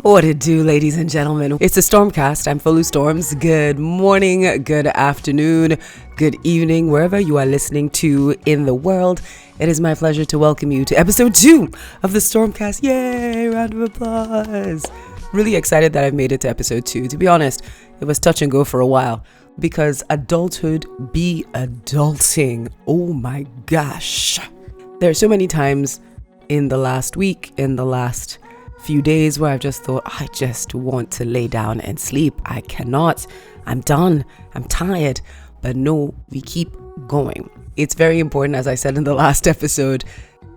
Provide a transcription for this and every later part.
What it do, ladies and gentlemen? It's a Stormcast. I'm Folu Storms. Good morning, good afternoon, good evening, wherever you are listening to in the world. It is my pleasure to welcome you to episode 2 of the Stormcast. Yay! Round of applause. Really excited that I've made it to episode 2. To be honest, it was touch and go for a while because adulthood be adulting. Oh my gosh. There are so many times in the last week, in the last few days where I've just thought, I just want to lay down and sleep. I cannot. I'm done. I'm tired. But no, we keep going. It's very important, as I said in the last episode,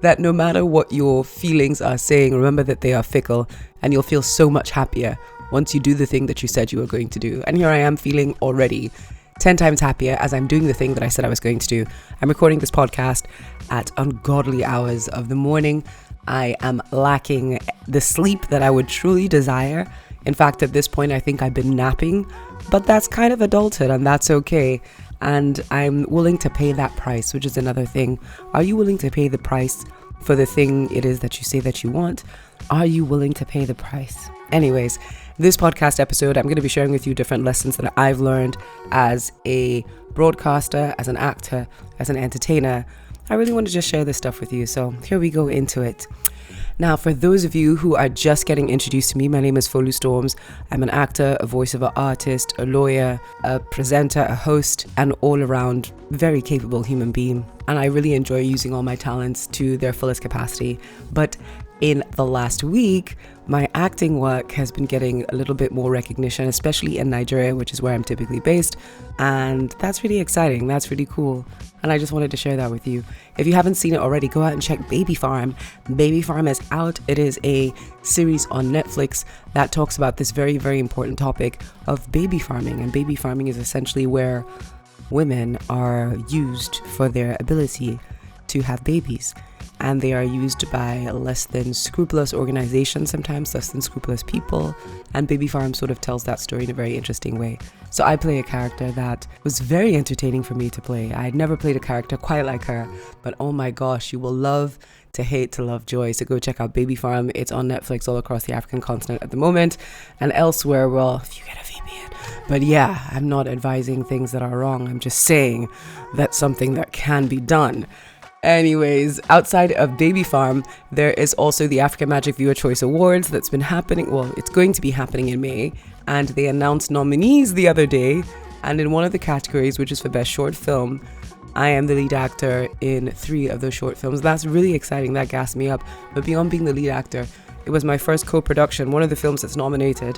that no matter what your feelings are saying, remember that they are fickle and you'll feel so much happier once you do the thing that you said you were going to do. And here I am feeling already 10 times happier as I'm doing the thing that I said I was going to do. I'm recording this podcast at ungodly hours of the morning. I am lacking the sleep that I would truly desire. In fact, at this point, I think I've been napping, but that's kind of adulthood and that's okay. And I'm willing to pay that price, which is another thing. Are you willing to pay the price for the thing it is that you say that you want? Are you willing to pay the price? Anyways, this podcast episode, I'm going to be sharing with you different lessons that I've learned as a broadcaster, as an actor, as an entertainer. I really want to just share this stuff with you. So here we go into it. Now, for those of you who are just getting introduced to me, my name is Folu Storms. I'm an actor, a voiceover artist, a lawyer, a presenter, a host, an all-around very capable human being. And I really enjoy using all my talents to their fullest capacity. But in the last week, my acting work has been getting a little bit more recognition, especially in Nigeria, which is where I'm typically based. And that's really exciting. That's really cool. And I just wanted to share that with you. If you haven't seen it already, go out and check Baby Farm. Baby Farm is out. It is a series on Netflix that talks about this very, very important topic of baby farming. And baby farming is essentially where women are used for their ability to have babies. And they are used by less than scrupulous organizations, sometimes less than scrupulous people. And Baby Farm sort of tells that story in a very interesting way. So I play a character that was very entertaining for me to play. I had never played a character quite like her, but oh my gosh, you will love to hate to love joy. So go check out Baby Farm. It's on Netflix all across the African continent at the moment and elsewhere. Well, if you get a VPN. But yeah, I'm not advising things that are wrong. I'm just saying that's something that can be done. Anyways, outside of Baby Farm, there is also the African Magic Viewer Choice Awards that's been happening. Well, it's going to be happening in May. And they announced nominees the other day. And in one of the categories, which is for Best Short Film, I am the lead actor in 3 of those short films. That's really exciting. That gassed me up. But beyond being the lead actor, it was my first co-production. One of the films that's nominated,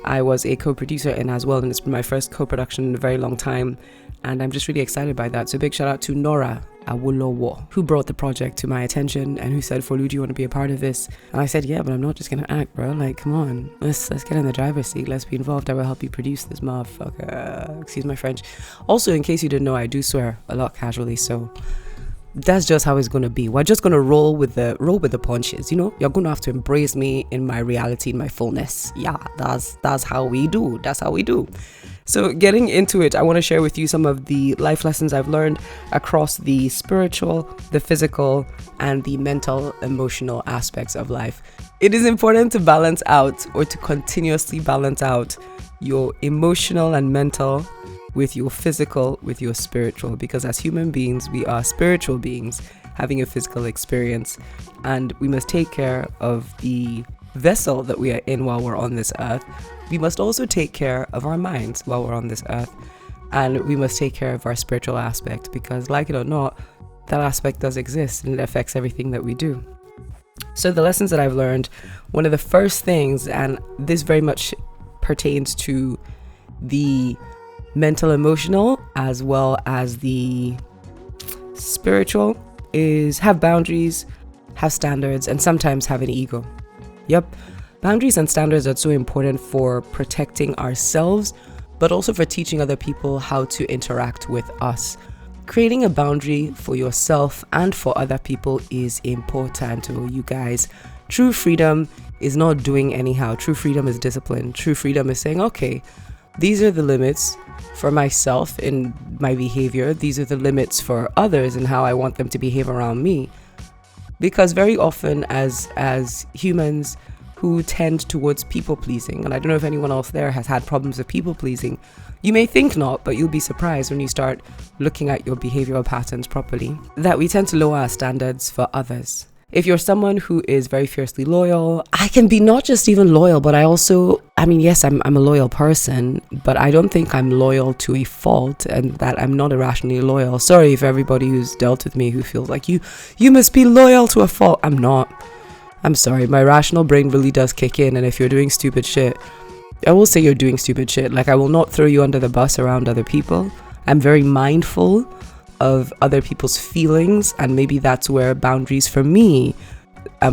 I was a co-producer in as well. And it's been my first co-production in a very long time. And I'm just really excited by that. So big shout out to Nora Awolowo, who brought the project to my attention and who said, Folu, do you want to be a part of this? And I said, yeah, but I'm not just gonna act, bro. Like, come on, let's get in the driver's seat. Let's be involved. I will help you produce this motherfucker. Excuse my French. Also, in case you didn't know, I do swear a lot casually, so that's just how it's gonna be. We're just gonna roll with the punches, you know. You're gonna have to embrace me in my reality, in my fullness. Yeah, that's how we do. That's how we do. So getting into it, I want to share with you some of the life lessons I've learned across the spiritual, the physical, and the mental, emotional aspects of life. It is important to balance out or to continuously balance out your emotional and mental with your physical, with your spiritual, because as human beings, we are spiritual beings having a physical experience, and we must take care of the vessel that we are in while we're on this earth. We must also take care of our minds while we're on this earth, and we must take care of our spiritual aspect, because like it or not, that aspect does exist and it affects everything that we do. So the lessons that I've learned, one of the first things, and this very much pertains to the mental, emotional, as well as the spiritual, is have boundaries, have standards, and sometimes have an ego. Yep, boundaries and standards are so important for protecting ourselves, but also for teaching other people how to interact with us. Creating a boundary for yourself and for other people is important, you guys. True freedom is not doing anyhow. True freedom is discipline. True freedom is saying, okay, these are the limits for myself in my behavior. These are the limits for others and how I want them to behave around me. Because very often as humans who tend towards people pleasing, and I don't know if anyone else there has had problems with people pleasing. You may think not, but you'll be surprised when you start looking at your behavioral patterns properly, that we tend to lower our standards for others. If you're someone who is very fiercely loyal, I can be not just even loyal, but yes, I'm a loyal person, but I don't think I'm loyal to a fault, and that I'm not irrationally loyal. Sorry if everybody who's dealt with me who feels like you must be loyal to a fault. I'm not. I'm sorry. My rational brain really does kick in, and if you're doing stupid shit, I will say you're doing stupid shit. Like, I will not throw you under the bus around other people. I'm very mindful of other people's feelings, and maybe that's where boundaries for me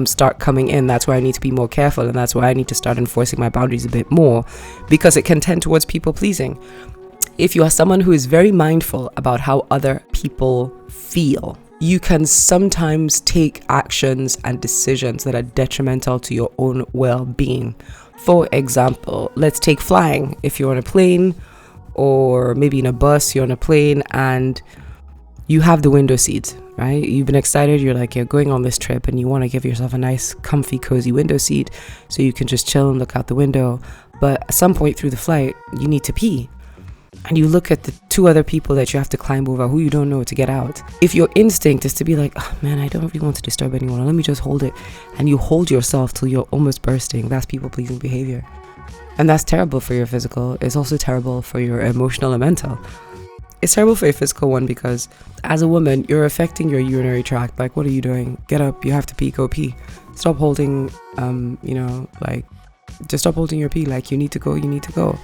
start coming in. That's where I need to be more careful, and that's why I need to start enforcing my boundaries a bit more, because it can tend towards people pleasing. If you are someone who is very mindful about how other people feel, you can sometimes take actions and decisions that are detrimental to your own well-being. For example, let's take flying. If you're on a plane, or maybe in a bus, you're on a plane and you have the window seat, right? You've been excited. You're going on this trip and you want to give yourself a nice, comfy, cozy window seat so you can just chill and look out the window. But at some point through the flight, you need to pee. And you look at the two other people that you have to climb over who you don't know to get out. If your instinct is to be like, oh man, I don't really want to disturb anyone, let me just hold it. And you hold yourself till you're almost bursting. That's people-pleasing behavior. And that's terrible for your physical. It's also terrible for your emotional and mental. It's terrible for your physical one because as a woman, you're affecting your urinary tract. Like, what are you doing? Get up. You have to pee. Go pee. Stop holding, just stop holding your pee. Like, you need to go. You need to go.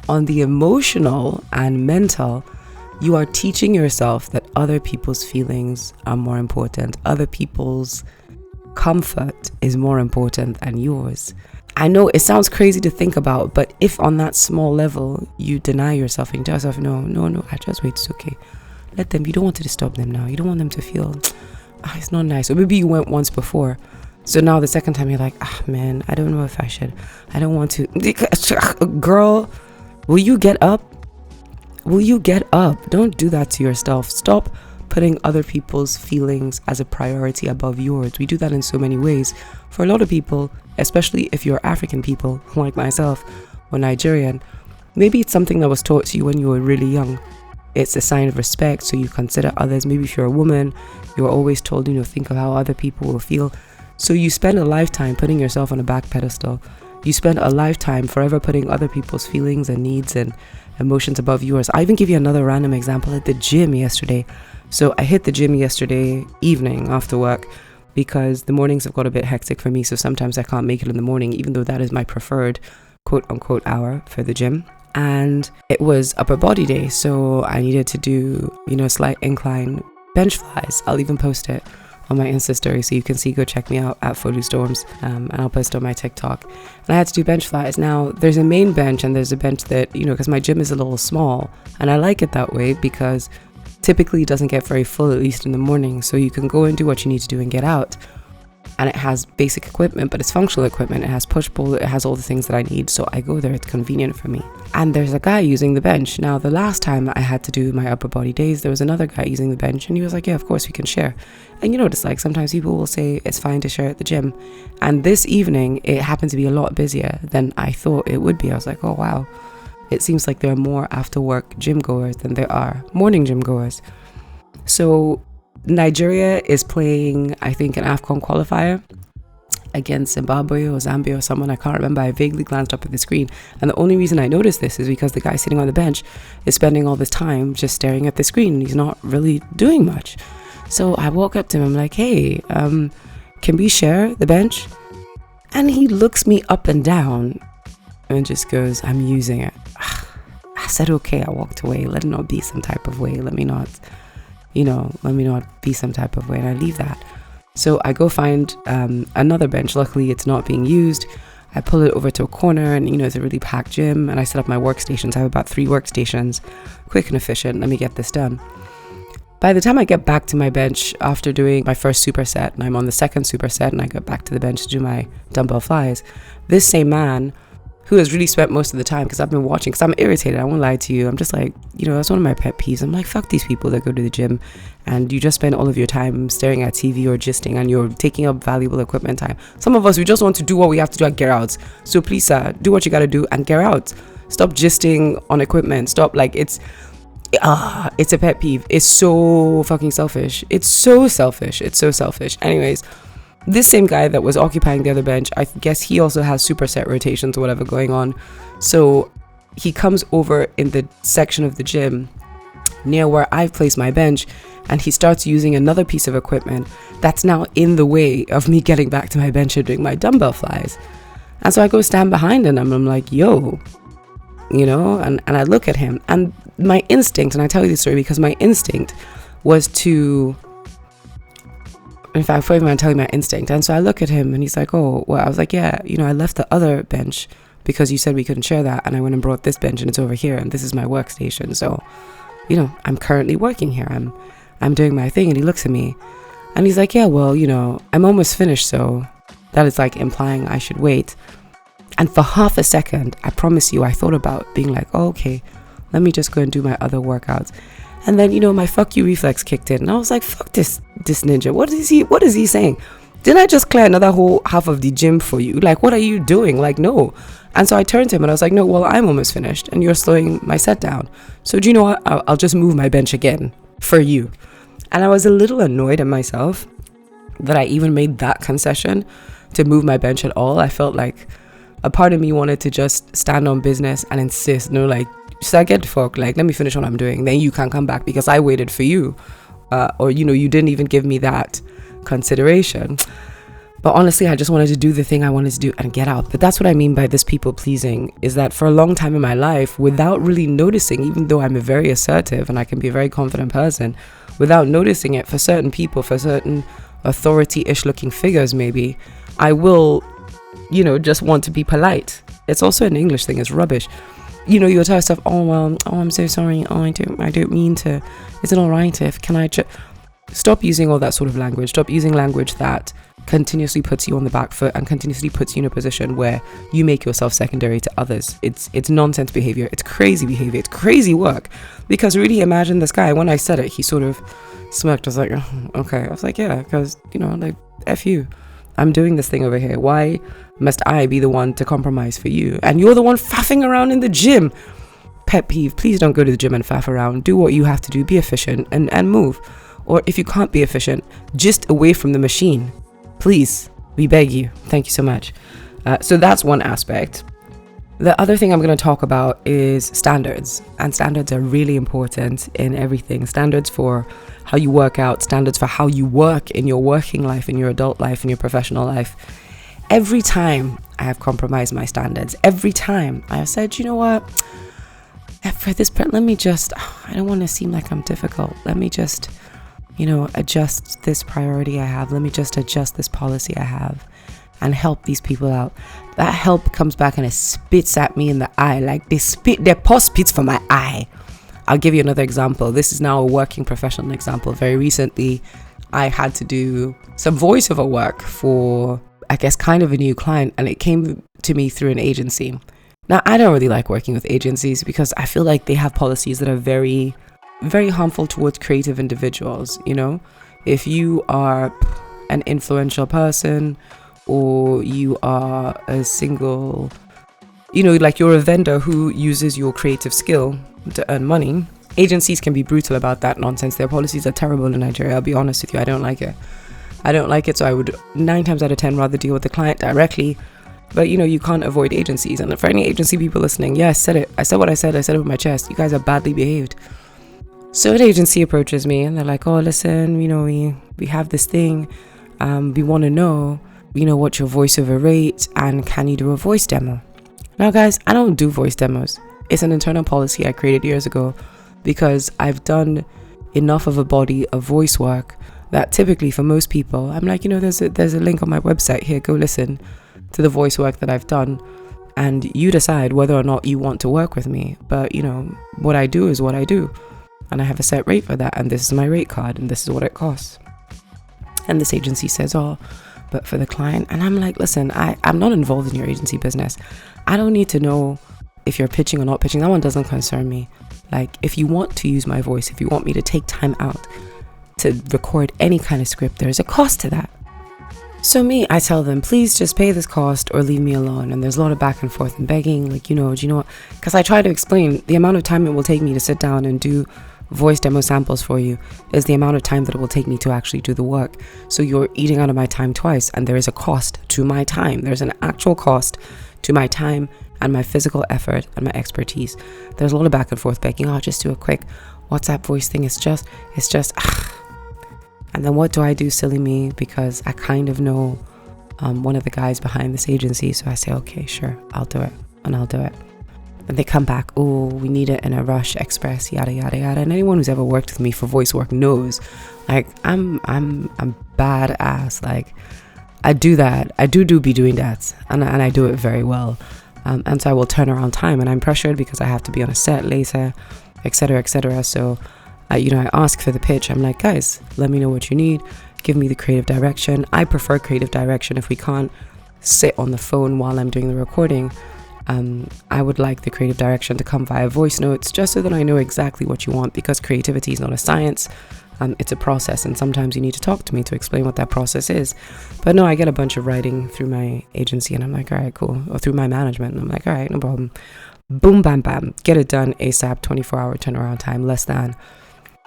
On the emotional and mental, you are teaching yourself that other people's feelings are more important. Other people's comfort is more important than yours. I know it sounds crazy to think about, but if on that small level you deny yourself and you tell yourself, no, I just wait, it's okay. Let them, you don't want to disturb them now. You don't want them to feel, it's not nice. Or maybe you went once before. So now the second time you're like, man, I don't know if I should. I don't want to. Girl, will you get up? Will you get up? Don't do that to yourself. Stop putting other people's feelings as a priority above yours. We do that in so many ways. For a lot of people, especially if you're African people like myself or Nigerian, maybe it's something that was taught to you when you were really young. It's a sign of respect, so you consider others. Maybe if you're a woman, you're always told, think of how other people will feel. So you spend a lifetime putting yourself on a back pedestal. You spend a lifetime forever putting other people's feelings and needs and emotions above yours. I even give you another random example at the gym yesterday. So I hit the gym yesterday evening after work because the mornings have got a bit hectic for me. So sometimes I can't make it in the morning, even though that is my preferred quote unquote hour for the gym. And it was upper body day. So I needed to do, slight incline bench flies. I'll even post it on my Insta story so you can see. Go check me out at Follow Storms, and I'll post it on my TikTok. And I had to do bench flies. Now there's a main bench and there's a bench that, because my gym is a little small, and I like it that way because typically it doesn't get very full, at least in the morning. So you can go and do what you need to do and get out. And it has basic equipment, but it's functional equipment. It has push pull, it has all the things that I need. So I go there, it's convenient for me. And there's a guy using the bench. Now, the last time I had to do my upper body days, there was another guy using the bench, and he was like, yeah, of course we can share. And you know what it's like, sometimes people will say it's fine to share at the gym. And this evening, it happened to be a lot busier than I thought it would be. I was like, oh wow, it seems like there are more after work gym goers than there are morning gym goers. So Nigeria is playing, I think, an AFCON qualifier against Zimbabwe or Zambia or someone, I can't remember. I vaguely glanced up at the screen, and the only reason I noticed this is because the guy sitting on the bench is spending all this time just staring at the screen. He's not really doing much. So I walk up to him, I'm like, hey, can we share the bench? And he looks me up and down and just goes, I'm using it. I said, okay. I walked away. Let it not be some type of way. Let me not be some type of way. And I leave that. So I go find another bench. Luckily, it's not being used. I pull it over to a corner, and it's a really packed gym. And I set up my workstations. I have about 3 workstations. Quick and efficient. Let me get this done. By the time I get back to my bench after doing my first superset, and I'm on the second superset, and I go back to the bench to do my dumbbell flies, this same man who has really spent most of the time, because I've been watching, because I'm irritated, I won't lie to you. I'm just like, that's one of my pet peeves. I'm like, fuck these people that go to the gym and you just spend all of your time staring at TV or gisting, and you're taking up valuable equipment time. Some of us, we just want to do what we have to do and get out. So please, sir, do what you got to do and get out. Stop gisting on equipment. Stop. Like, it's a pet peeve. It's so fucking selfish. It's so selfish. Anyways, this same guy that was occupying the other bench, I guess he also has superset rotations or whatever going on. So he comes over in the section of the gym near where I've placed my bench, and he starts using another piece of equipment that's now in the way of me getting back to my bench and doing my dumbbell flies. And so I go stand behind him and I'm like, yo, and I look at him, and my instinct, and I tell you this story because my instinct was to, in fact, before even I tell you my instinct. And so I look at him and he's like, oh, well, I was like, yeah, I left the other bench because you said we couldn't share that. And I went and brought this bench and it's over here and this is my workstation. So, I'm currently working here. I'm doing my thing. And he looks at me and he's like, yeah, well, I'm almost finished. So that is like implying I should wait. And for half a second, I promise you, I thought about being like, oh, okay, let me just go and do my other workouts. And then, my fuck you reflex kicked in. And I was like, fuck this ninja. What is he saying? Didn't I just clear another whole half of the gym for you? Like, what are you doing? Like, no. And so I turned to him and I was like, no, well, I'm almost finished and you're slowing my set down. So do you know what? I'll just move my bench again for you. And I was a little annoyed at myself that I even made that concession to move my bench at all. I felt like a part of me wanted to just stand on business and insist, like, so I get the fuck, like, let me finish what I'm doing, then you can come back because I waited for you, or you didn't even give me that consideration. But honestly, I just wanted to do the thing I wanted to do and get out. But that's what I mean by this people pleasing, is that for a long time in my life, without really noticing, even though I'm a very assertive and I can be a very confident person, without noticing it, for certain people, for certain authority-ish looking figures, maybe I will just want to be polite. It's also an English thing. It's rubbish. You'll tell yourself, oh, well, oh, I'm so sorry. Oh, I don't mean to. Is it all right if, can I just stop using all that sort of language? Stop using language that continuously puts you on the back foot and continuously puts you in a position where you make yourself secondary to others. It's nonsense behavior. It's crazy behavior. It's crazy work. Because really, imagine this guy. When I said it, he sort of smirked. I was like, oh, okay. I was like, yeah, because, like, F you. I'm doing this thing over here. Why must I be the one to compromise for you? And you're the one faffing around in the gym. Pet peeve. Please don't go to the gym and faff around. Do what you have to do. Be efficient and move. Or if you can't be efficient, just away from the machine. Please, we beg you. Thank you so much. So that's one aspect. The other thing I'm going to talk about is standards. And standards are really important in everything. Standards for how you work out, standards for how you work in your working life, in your adult life, in your professional life. Every time I have compromised my standards, every time I have said, you know what, for this, let me just, I don't want to seem like I'm difficult. Let me just, adjust this priority I have. Let me just adjust this policy I have and help these people out. That help comes back and it spits at me in the eye. Like their paw spits for my eye. I'll give you another example. This is now a working professional example. Very recently, I had to do some voiceover work for, I guess, kind of a new client, and it came to me through an agency. Now, I don't really like working with agencies because I feel like they have policies that are very, very harmful towards creative individuals. If you are an influential person or you are a single, like you're a vendor who uses your creative skill to earn money, agencies can be brutal about that nonsense. Their policies are terrible in Nigeria. I'll be honest with you. I don't like it. So I would 9 times out of 10 rather deal with the client directly. But you can't avoid agencies. And for any agency people listening, yeah, I said it. I said what I said it with my chest. You guys are badly behaved. So an agency approaches me and they're like, oh, listen, we have this thing. We want to know, what's your voiceover rate and can you do a voice demo? Now, guys, I don't do voice demos. It's an internal policy I created years ago because I've done enough of a body of voice work that typically for most people, I'm like, there's a link on my website here. Go listen to the voice work that I've done and you decide whether or not you want to work with me. But, what I do is what I do. And I have a set rate for that. And this is my rate card and this is what it costs. And this agency says, oh, but for the client. And I'm like, listen, I'm not involved in your agency business. I don't need to know if you're pitching or not pitching. That one doesn't concern me. Like, if you want to use my voice, if you want me to take time out to record any kind of script, there's a cost to that. So I tell them, please just pay this cost or leave me alone. And there's a lot of back and forth and begging, like, do you know what? Because I try to explain the amount of time it will take me to sit down and do voice demo samples for you is the amount of time that it will take me to actually do the work. So you're eating out of my time twice, and there is a cost to my time. There's an actual cost to my time and my physical effort and my expertise. There's a lot of back and forth begging, I'll just do a quick WhatsApp voice thing. It's just and then what do I do, silly me? Because I kind of know one of the guys behind this agency. So I say, okay, sure, I'll do it. And I'll do it. And they come back, oh, we need it in a rush, express, yada, yada, yada. And anyone who's ever worked with me for voice work knows, like, I'm badass. Like, I do that. I do be doing that. And I do it very well. And so I will turn around time, and I'm pressured because I have to be on a set later, etc., etc. So, I ask for the pitch. I'm like, guys, let me know what you need. Give me the creative direction. I prefer creative direction. If we can't sit on the phone while I'm doing the recording, I would like the creative direction to come via voice notes, just so that I know exactly what you want, because creativity is not a science. It's a process, and sometimes you need to talk to me to explain what that process is. But no, I get a bunch of writing through my agency, and I'm like, all right, cool. Or through my management, and I'm like, all right, no problem. Boom, bam, bam. Get it done ASAP, 24-hour turnaround time, less than.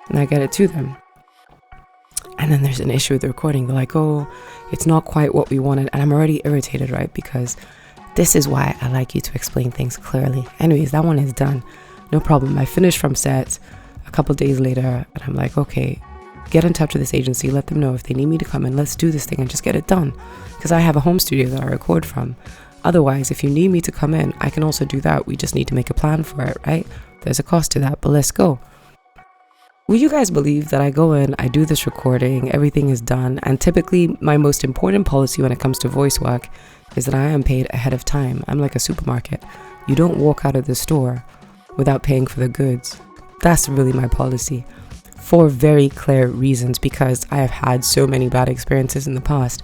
And I get it to them. And then there's an issue with the recording. They're like, oh, it's not quite what we wanted. And I'm already irritated, right? Because this is why I like you to explain things clearly. Anyways, that one is done. No problem. I finished from set a couple days later, and I'm like, okay, get in touch with this agency. Let them know if they need me to come in. Let's do this thing and just get it done. Because I have a home studio that I record from. Otherwise, if you need me to come in, I can also do that. We just need to make a plan for it, right? There's a cost to that, but let's go. Will you guys believe that I go in, I do this recording, everything is done, and typically my most important policy when it comes to voice work is that I am paid ahead of time. I'm like a supermarket. You don't walk out of the store without paying for the goods. That's really my policy, for very clear reasons, because I have had so many bad experiences in the past.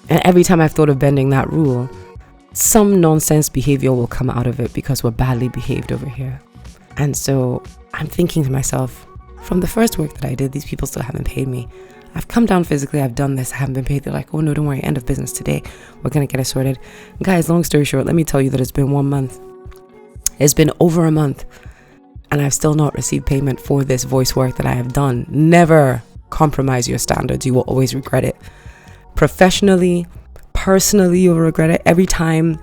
And every time I've thought of bending that rule, some nonsense behavior will come out of it because we're badly behaved over here. And so I'm thinking to myself, from the first work that I did, these people still haven't paid me. I've come down physically, I've done this, I haven't been paid. They're like, oh no, don't worry, end of business today. We're going to get it sorted. Guys, long story short, let me tell you that it's been 1 month. It's been over a month, and I've still not received payment for this voice work that I have done. Never compromise your standards. You will always regret it. Professionally, personally, you'll regret it. Every time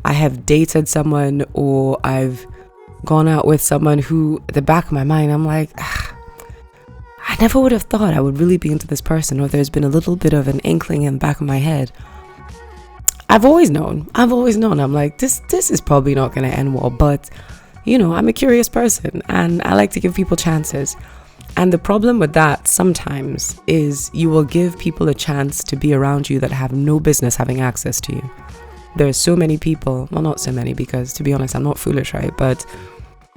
I have dated someone or I've gone out with someone who, at the back of my mind, I'm like, I never would have thought I would really be into this person, or there's been a little bit of an inkling in the back of my head. I've always known. I'm like, this is probably not going to end well, but I'm a curious person and I like to give people chances. And the problem with that sometimes is you will give people a chance to be around you that have no business having access to you. There are so many people, well, not so many, because to be honest, I'm not foolish, right? But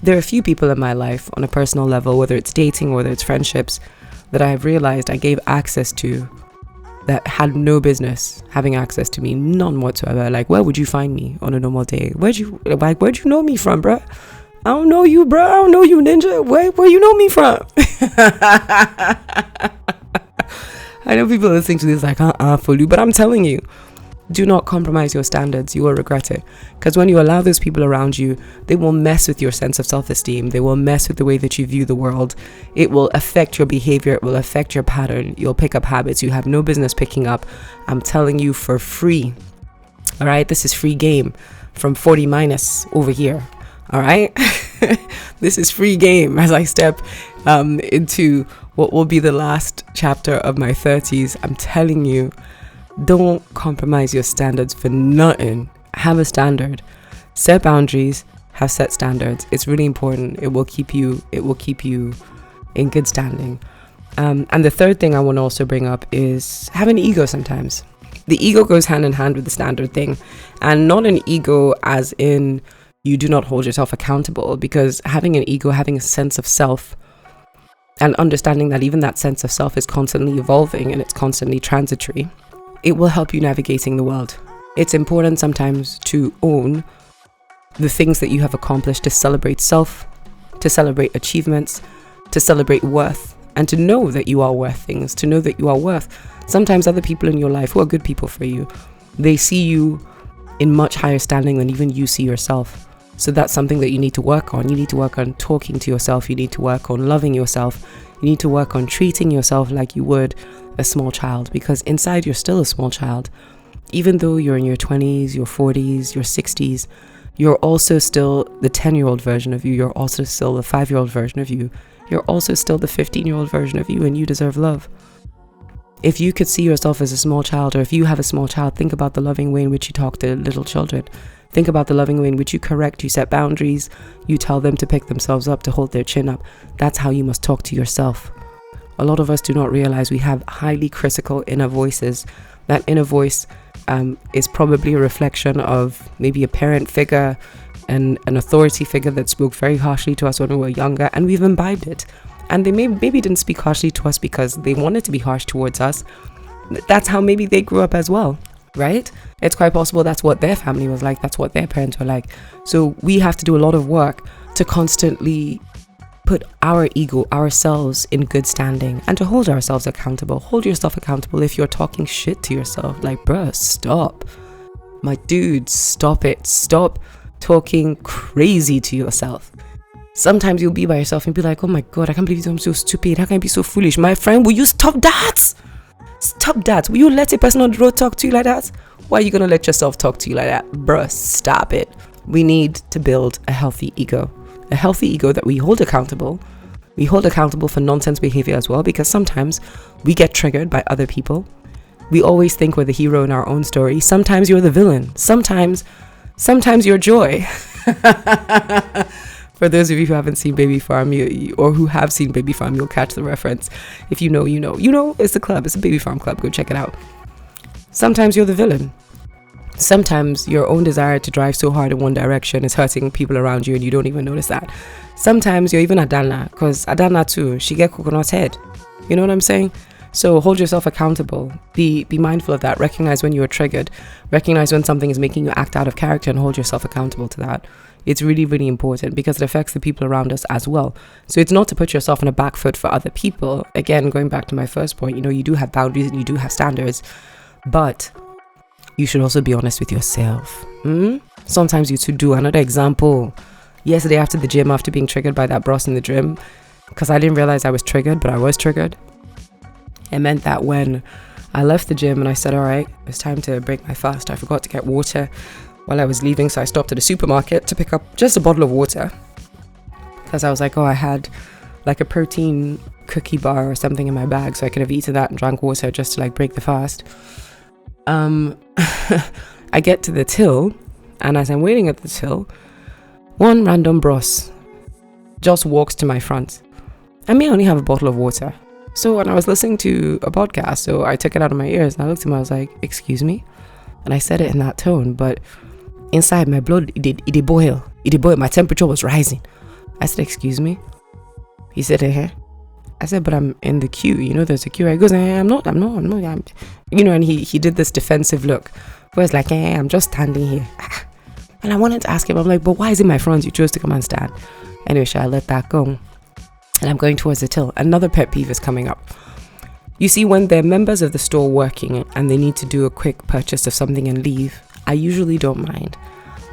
there are a few people in my life on a personal level, whether it's dating or whether it's friendships, that I have realized I gave access to that had no business having access to me, none whatsoever. Like, where would you find me on a normal day? Where'd you know me from, bruh? I don't know you, bruh. I don't know you, ninja. Where you know me from? I know people listening to this like, for you, but I'm telling you, do not compromise your standards. You will regret it. Because when you allow those people around you, they will mess with your sense of self-esteem. They will mess with the way that you view the world. It will affect your behavior. It will affect your pattern. You'll pick up habits you have no business picking up. I'm telling you, for free. All right? This is free game from 40 minus over here. All right? This is free game as I step into what will be the last chapter of my 30s. I'm telling you, don't compromise your standards for nothing. Have a standard. Set boundaries. Have set standards. It's really important. It will keep you in good standing. And the third thing I want to also bring up is have an ego sometimes. The ego goes hand in hand with the standard thing. And not an ego as in you do not hold yourself accountable, because having an ego, having a sense of self, and understanding that even that sense of self is constantly evolving and it's constantly transitory. it will help you navigating the world. It's important sometimes to own the things that you have accomplished, to celebrate self, to celebrate achievements, to celebrate worth, and to know that you are worth things, to know that you are worth. Sometimes other people in your life who are good people for you, they see you in much higher standing than even you see yourself. So that's something that you need to work on. You need to work on talking to yourself. You need to work on loving yourself. You need to work on treating yourself like you would a small child, because inside you're still a small child. Even though you're in your 20s, your 40s, your 60s, you're also still the 10-year-old version of you. You're also still the 5-year-old version of you. You're also still the 15-year-old version of you, and you deserve love. If you could see yourself as a small child, or if you have a small child, think about the loving way in which you talk to little children. Think about the loving way in which you correct, you set boundaries, you tell them to pick themselves up, to hold their chin up. That's how you must talk to yourself. A lot of us do not realize we have highly critical inner voices. That inner voice is probably a reflection of maybe a parent figure and an authority figure that spoke very harshly to us when we were younger, and we've imbibed it. And they maybe didn't speak harshly to us because they wanted to be harsh towards us. That's how maybe they grew up as well, right? It's quite possible that's what their family was like, that's what their parents were like. So we have to do a lot of work to constantly put our ego, ourselves in good standing, and to hold ourselves accountable. Hold yourself accountable if you're talking shit to yourself. Like, bruh, stop. My dude, stop it. Stop talking crazy to yourself. Sometimes you'll be by yourself and be like, oh my God, I can't believe I'm so stupid. How can I be so foolish? My friend, will you stop that? Stop that. Will you let a person on the road talk to you like that? Why are you going to let yourself talk to you like that? Bruh, stop it. We need to build a healthy ego. A healthy ego that we hold accountable. We hold accountable for nonsense behavior as well, because sometimes we get triggered by other people. We always think we're the hero in our own story. Sometimes you're the villain. Sometimes you're Joy. For those of you who haven't seen Baby Farm, or who have seen Baby Farm, you'll catch the reference. If you know, you know. You know, it's a club. It's a Baby Farm club. Go check it out. Sometimes you're the villain. Sometimes your own desire to drive so hard in one direction is hurting people around you and you don't even notice that. Sometimes you're even Adana, because Adana too, she get coconut head. You know what I'm saying? So hold yourself accountable. Be mindful of that. Recognize when you are triggered. Recognize when something is making you act out of character, and hold yourself accountable to that. It's really, really important because it affects the people around us as well. So it's not to put yourself on a back foot for other people. Again, going back to my first point, you do have boundaries and you do have standards, but you should also be honest with yourself. Sometimes you too do. Another example, yesterday after the gym, after being triggered by that bros in the gym, because I didn't realize I was triggered, but I was triggered. It meant that when I left the gym and I said, all right, it's time to break my fast, I forgot to get water while I was leaving. So I stopped at the supermarket to pick up just a bottle of water, because I was like, I had like a protein cookie bar or something in my bag, so I could have eaten that and drank water just to like break the fast. I get to the till, and as I'm waiting at the till, one random bros just walks to my front. I may only have a bottle of water. So when I was listening to a podcast, so I took it out of my ears and I looked at him, I was like, excuse me? And I said it in that tone, but inside my blood, it did boil. My temperature was rising. I said, excuse me? He said, I said, but I'm in the queue. There's a queue. He goes, I'm not. And he did this defensive look where it's like, I'm just standing here. And I wanted to ask him, I'm like, but why is it my front? You chose to come and stand. Anyway, shall I let that go? And I'm going towards the till. Another pet peeve is coming up. You see, when there are members of the store working and they need to do a quick purchase of something and leave, I usually don't mind.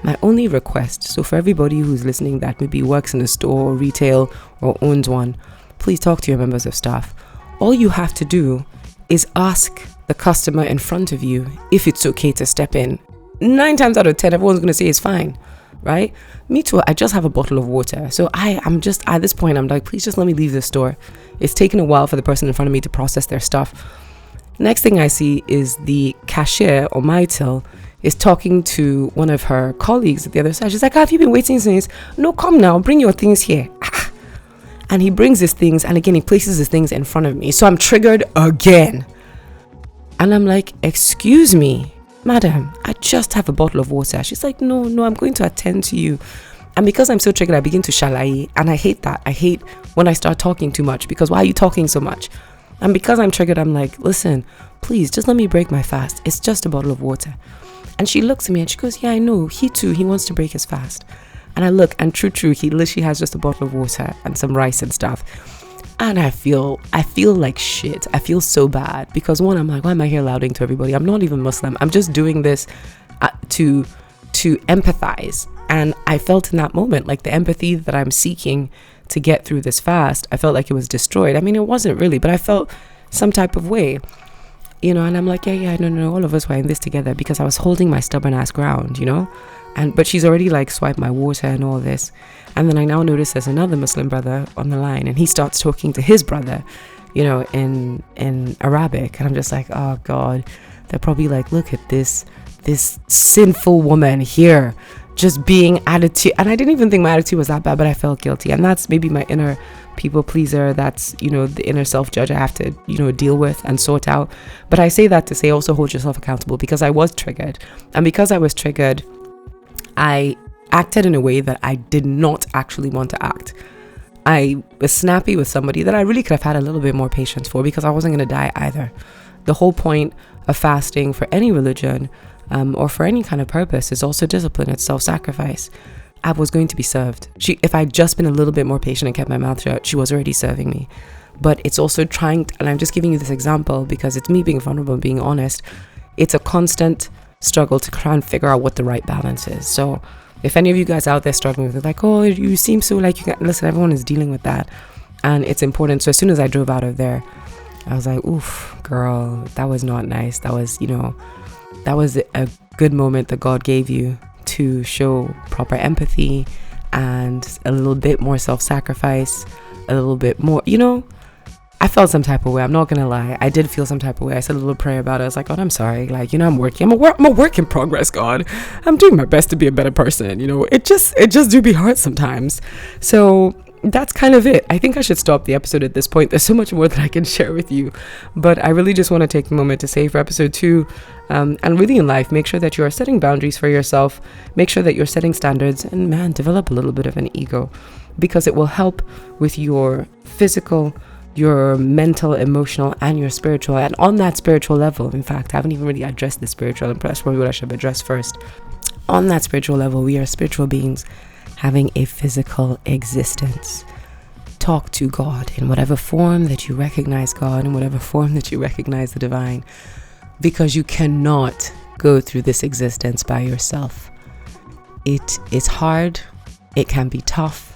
My only request, so for everybody who's listening that maybe works in a store or retail or owns one, please talk to your members of staff. All you have to do is ask the customer in front of you if it's okay to step in. 9 times out of 10, everyone's going to say it's fine, right? Me too. I just have a bottle of water. So I'm just, at this point, I'm like, please just let me leave the store. It's taken a while for the person in front of me to process their stuff. Next thing I see is the cashier on my till is talking to one of her colleagues at the other side. She's like, have you been waiting since? No, come now, bring your things here. And he brings his things, and again, he places his things in front of me. So I'm triggered again. And I'm like, excuse me, madam, I just have a bottle of water. She's like, no, I'm going to attend to you. And because I'm so triggered, I begin to shalai. And I hate that. I hate when I start talking too much, because why are you talking so much? And because I'm triggered, I'm like, listen, please just let me break my fast. It's just a bottle of water. And she looks at me and she goes, yeah, I know. He wants to break his fast. And I look, and true, he literally has just a bottle of water and some rice and stuff. And I feel like shit. I feel so bad because one, I'm like, why am I here lauding to everybody? I'm not even Muslim. I'm just doing this to empathize. And I felt in that moment, like the empathy that I'm seeking to get through this fast, I felt like it was destroyed. I mean, it wasn't really, but I felt some type of way, and I'm like, no, all of us were in this together because I was holding my stubborn ass ground, but she's already like swiped my water and all this. And then I now notice there's another Muslim brother on the line, and he starts talking to his brother, in Arabic. And I'm just like, oh God, they're probably like, look at this sinful woman here just being attitude. And I didn't even think my attitude was that bad, but I felt guilty. And that's maybe my inner people pleaser. That's, the inner self-judge I have to, deal with and sort out. But I say that to say also hold yourself accountable, because I was triggered. And because I was triggered, I acted in a way that I did not actually want to act. I was snappy with somebody that I really could have had a little bit more patience for, because I wasn't going to die either. The whole point of fasting for any religion or for any kind of purpose is also discipline. It's self-sacrifice. I was going to be served. If I'd just been a little bit more patient and kept my mouth shut, she was already serving me. But it's also and I'm just giving you this example because it's me being vulnerable and being honest. It's a constant struggle to try and figure out what the right balance is. So if any of you guys out there struggling with it, like, oh, you seem so like you can listen, everyone is dealing with that, and it's important. So as soon as I drove out of there, I was like, oof, girl, that was not nice. That was, that was a good moment that God gave you to show proper empathy and a little bit more self-sacrifice, a little bit more, I felt some type of way. I'm not gonna lie. I did feel some type of way. I said a little prayer about it. I was like, God, I'm sorry. Like, I'm working. I'm a work in progress, God. I'm doing my best to be a better person. It just do be hard sometimes. So that's kind of it. I think I should stop the episode at this point. There's so much more that I can share with you, but I really just want to take a moment to say for episode 2, and really in life, make sure that you are setting boundaries for yourself. Make sure that you're setting standards, and man, develop a little bit of an ego, because it will help with your physical, your mental, emotional, and your spiritual. And on that spiritual level, in fact, I haven't even really addressed the spiritual, and that's probably what I should have addressed first. On that spiritual level, we are spiritual beings having a physical existence. Talk to God in whatever form that you recognize God, in whatever form that you recognize the divine, because you cannot go through this existence by yourself. It is hard, it can be tough,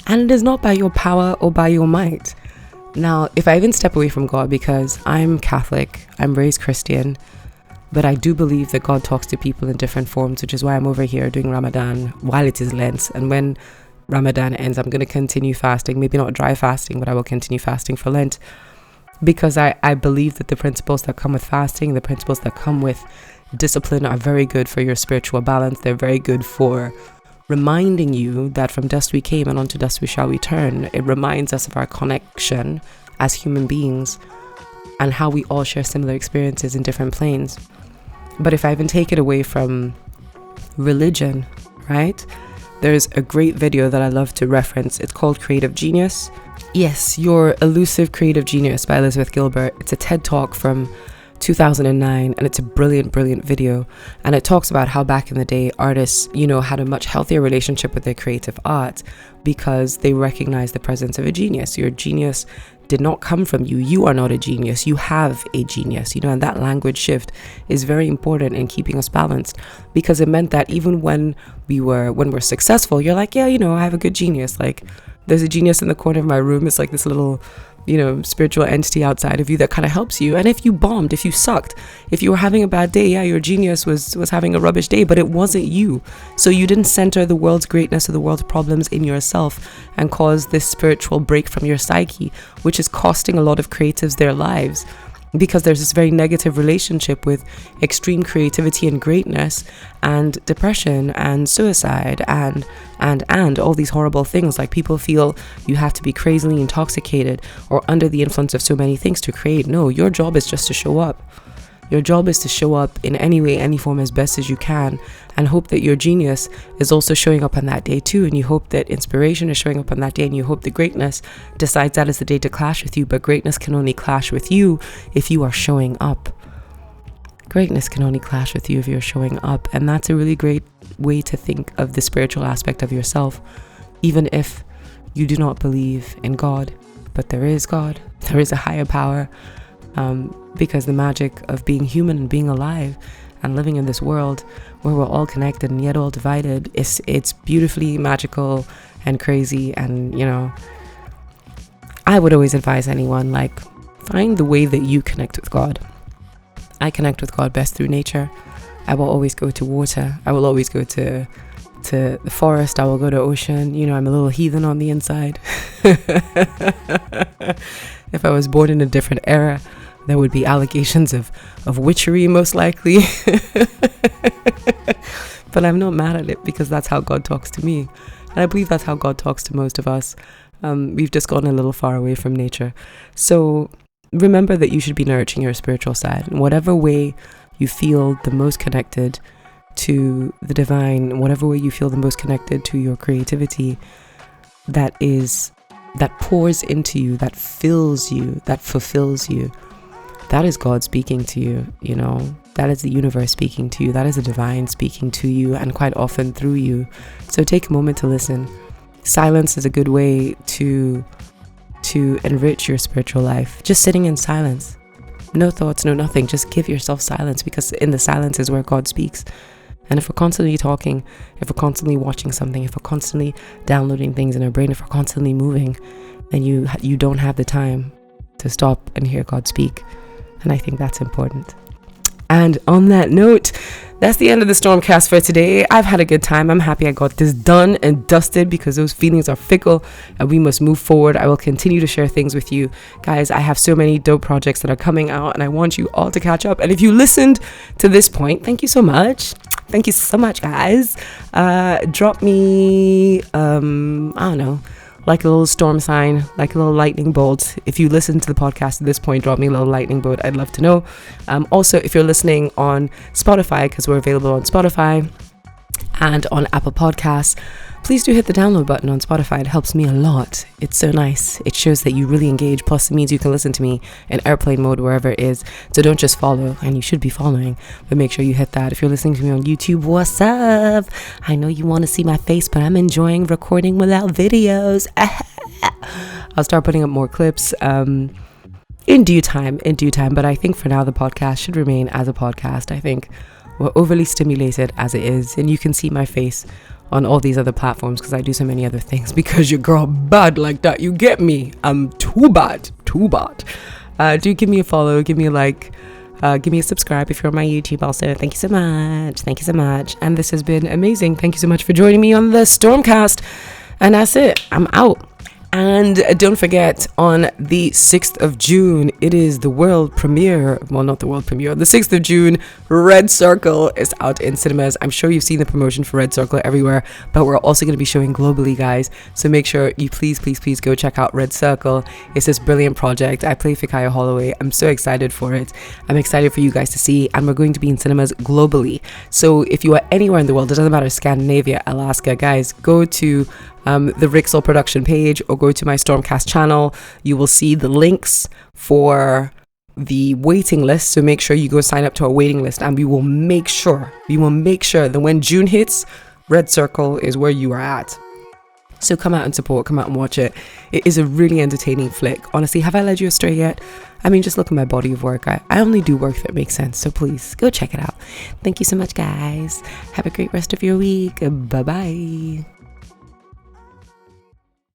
and it is not by your power or by your might. Now, if I even step away from God, because I'm Catholic, I'm raised Christian, but I do believe that God talks to people in different forms, which is why I'm over here doing Ramadan while it is Lent. And when Ramadan ends, I'm going to continue fasting, maybe not dry fasting, but I will continue fasting for Lent, because I believe that the principles that come with fasting, the principles that come with discipline are very good for your spiritual balance. They're very good for reminding you that from dust we came and unto dust we shall return. It reminds us of our connection as human beings and how we all share similar experiences in different planes. But if I even take it away from religion, right? There's a great video that I love to reference. It's called Creative Genius. Yes, Your Elusive Creative Genius by Elizabeth Gilbert. It's a TED Talk from 2009, and it's a brilliant video, and it talks about how back in the day artists had a much healthier relationship with their creative art because they recognized the presence of a genius. Your genius did not come from you. You are not a genius. You have a genius, and that language shift is very important in keeping us balanced, because it meant that even when we're successful, you're like, yeah, I have a good genius. Like, there's a genius in the corner of my room. It's like this little spiritual entity outside of you that kind of helps you. And if you bombed, if you sucked, if you were having a bad day, yeah, your genius was having a rubbish day, but it wasn't you. So you didn't center the world's greatness or the world's problems in yourself and cause this spiritual break from your psyche, which is costing a lot of creatives their lives, because there's this very negative relationship with extreme creativity and greatness and depression and suicide and all these horrible things. Like, people feel you have to be crazily intoxicated or under the influence of so many things to create. No, your job is just to show up. Your job is to show up in any way, any form, as best as you can, and hope that your genius is also showing up on that day too. And you hope that inspiration is showing up on that day, and you hope that greatness decides that is the day to clash with you. But greatness can only clash with you if you are showing up. Greatness can only clash with you if you're showing up. And that's a really great way to think of the spiritual aspect of yourself, even if you do not believe in God. But there is God, there is a higher power, because the magic of being human and being alive and living in this world where we're all connected and yet all divided, it's beautifully magical and crazy. And, you know, I would always advise anyone, like, find the way that you connect with God. I connect with God best through nature. I will always go to water. I will always go to the forest. I will go to ocean. You know, I'm a little heathen on the inside. If I was born in a different era, there would be allegations of witchery, most likely. But I'm not mad at it, because that's how God talks to me. And I believe that's how God talks to most of us. We've just gone a little far away from nature. So remember that you should be nourishing your spiritual side in whatever way you feel the most connected to the divine, whatever way you feel the most connected to your creativity, that pours into you, that fills you, that fulfills you. That is God speaking to you, you know. That is the universe speaking to you. That is the divine speaking to you, and quite often through you. So take a moment to listen. Silence is a good way to enrich your spiritual life. Just sitting in silence. No thoughts, no nothing. Just give yourself silence, because in the silence is where God speaks. And if we're constantly talking, if we're constantly watching something, if we're constantly downloading things in our brain, if we're constantly moving, then you don't have the time to stop and hear God speak. And I think that's important. And on that note, that's the end of the Stormcast for today. I've had a good time. I'm happy I got this done and dusted, because those feelings are fickle and we must move forward. I will continue to share things with you guys. I have so many dope projects that are coming out, and I want you all to catch up. And if you listened to this point, thank you so much. Thank you so much, guys. Drop me, I don't know, like a little storm sign, like a little lightning bolt. If you listen to the podcast at this point, drop me a little lightning bolt. I'd love to know. Also, if you're listening on Spotify, because we're available on Spotify and on Apple Podcasts, please do hit the download button on Spotify. It helps me a lot. It's so nice. It shows that you really engage. Plus, it means you can listen to me in airplane mode wherever it is. So don't just follow, and you should be following, but make sure you hit that. If you're listening to me on YouTube, what's up? I know you want to see my face, but I'm enjoying recording without videos. I'll start putting up more clips in due time. But I think for now, the podcast should remain as a podcast. I think we're overly stimulated as it is, and you can see my face on all these other platforms because I do so many other things, because your girl bad like that. You get me? I'm too bad. Do give me a follow, give me a like, give me a subscribe if you're on my YouTube also. Thank you so much. And this has been amazing. Thank you so much for joining me on the Stormcast. And that's it. I'm out. And don't forget, on the 6th of June, it is the world premiere. Well, not the world premiere. The 6th of June, Red Circle is out in cinemas. I'm sure you've seen the promotion for Red Circle everywhere, but we're also going to be showing globally, guys. So make sure you please go check out Red Circle. It's this brilliant project. I play Fikaya Holloway. I'm so excited for it. I'm excited for you guys to see. And we're going to be in cinemas globally. So if you are anywhere in the world, it doesn't matter, Scandinavia, Alaska, guys, go to the Rixel production page or go to my Stormcast channel. You will see the links for the waiting list. So make sure you go sign up to our waiting list, and we will make sure that when June hits, Red Circle is where you are at. So come out and support, come out and watch it. It is a really entertaining flick. Honestly, have I led you astray yet? I mean, just look at my body of work. I only do work that makes sense. So please go check it out. Thank you so much, guys. Have a great rest of your week. Bye-bye.